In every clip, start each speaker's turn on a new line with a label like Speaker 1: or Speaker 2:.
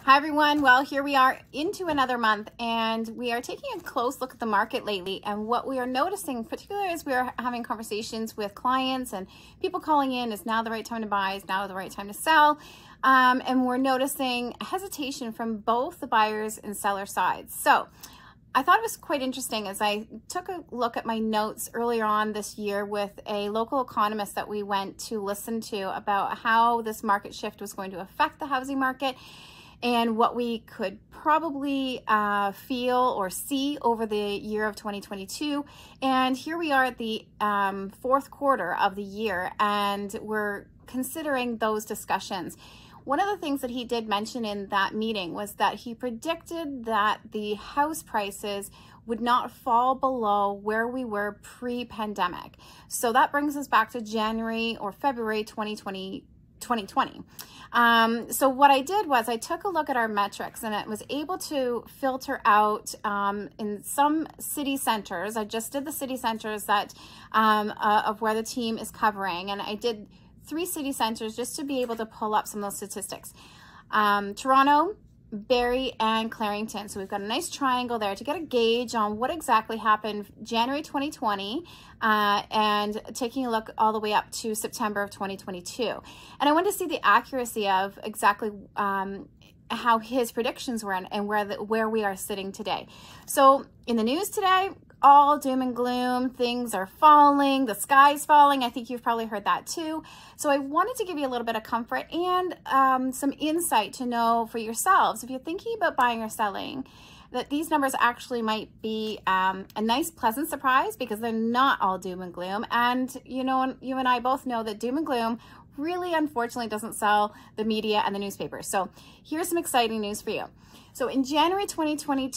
Speaker 1: Hi everyone. Well, here we are into another month and we are taking a close look at the market lately, and what we are noticing, particularly as we are having conversations with clients and people calling in, is now the right time to buy, is now the right time to sell, and we're noticing hesitation from both the buyers and seller sides. So I thought it was quite interesting as I took a look at my notes earlier on this year with a local economist that we went to listen to about how this market shift was going to affect the housing market and what we could probably feel or see over the year of 2022. And here we are at the fourth quarter of the year, and we're considering those discussions. One of the things that he did mention in that meeting was that he predicted that the house prices would not fall below where we were pre-pandemic. So that brings us back to January or February 2020. So what I did was I took a look at our metrics, and it was able to filter out in some city centers. I just did the city centers that of where the team is covering, and I did 3 city centers just to be able to pull up some of those statistics. Toronto, Barrie, and Clarington. So we've got a nice triangle there to get a gauge on what exactly happened January 2020 and taking a look all the way up to September of 2022. And I wanted to see the accuracy of exactly how his predictions were and where we are sitting today. So in the news today, all doom and gloom, things are falling, the sky's falling. I think you've probably heard that too. So I wanted to give you a little bit of comfort and some insight to know for yourselves, if you're thinking about buying or selling, that these numbers actually might be a nice, pleasant surprise, because they're not all doom and gloom. And you know, you and I both know that doom and gloom really, unfortunately, doesn't sell the media and the newspapers. So here's some exciting news for you. So in January 2020,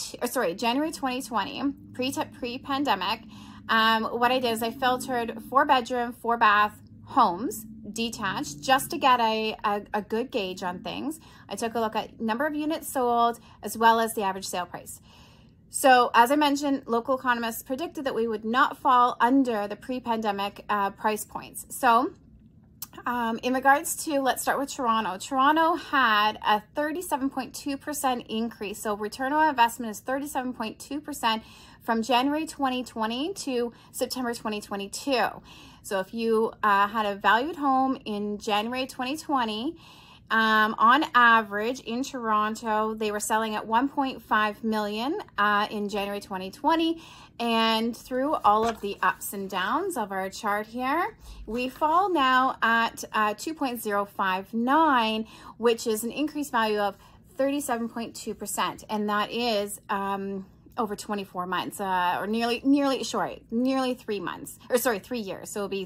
Speaker 1: pre-pandemic, what I did is I filtered 4-bedroom, 4-bath homes, detached, just to get a good gauge on things. I took a look at number of units sold as well as the average sale price. So as I mentioned, local economists predicted that we would not fall under the pre-pandemic price points. So in regards to, let's start with Toronto. Toronto had a 37.2% increase. So return on investment is 37.2% from January 2020 to September 2022. So if you had a valued home in January 2020, on average in Toronto, they were selling at 1.5 million in January 2020. And through all of the ups and downs of our chart here, we fall now at 2.059, which is an increased value of 37.2%. And that is over 24 months, or nearly 3 months, or sorry, 3 years. So it'll be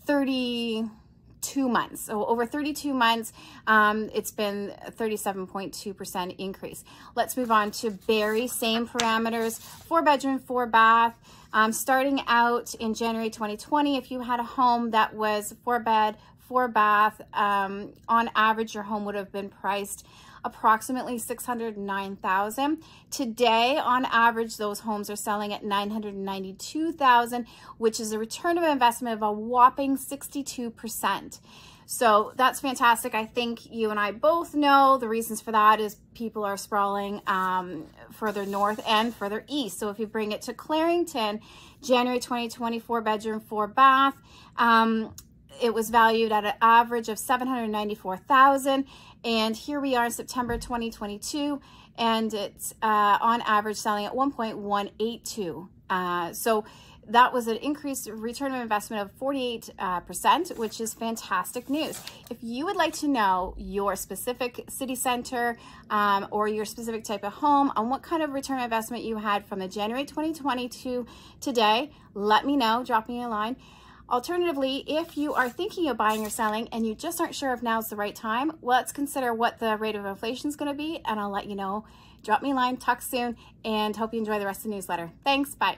Speaker 1: 32 months. So over 32 months, it's been a 37.2% increase. Let's move on to Barrie. Same parameters, 4-bedroom, 4-bath. Starting out in January 2020, if you had a home that was 4-bed, 4-bath, on average, your home would have been priced approximately $609,000. Today, on average, those homes are selling at $992,000, which is a return of investment of a whopping 62%. So that's fantastic. I think you and I both know the reasons for that is people are sprawling further north and further east. So if you bring it to Clarington, January 2020, 4-bedroom, 4-bath, it was valued at an average of $794,000, and here we are in September 2022, and it's on average selling at 1.182. So that was an increased return on investment of 48%, which is fantastic news. If you would like to know your specific city center or your specific type of home on what kind of return on investment you had from the January 2020 to today, let me know. Drop me a line. Alternatively, if you are thinking of buying or selling and you just aren't sure if now's the right time, let's consider what the rate of inflation is going to be, and I'll let you know. Drop me a line, talk soon, and hope you enjoy the rest of the newsletter. Thanks, bye.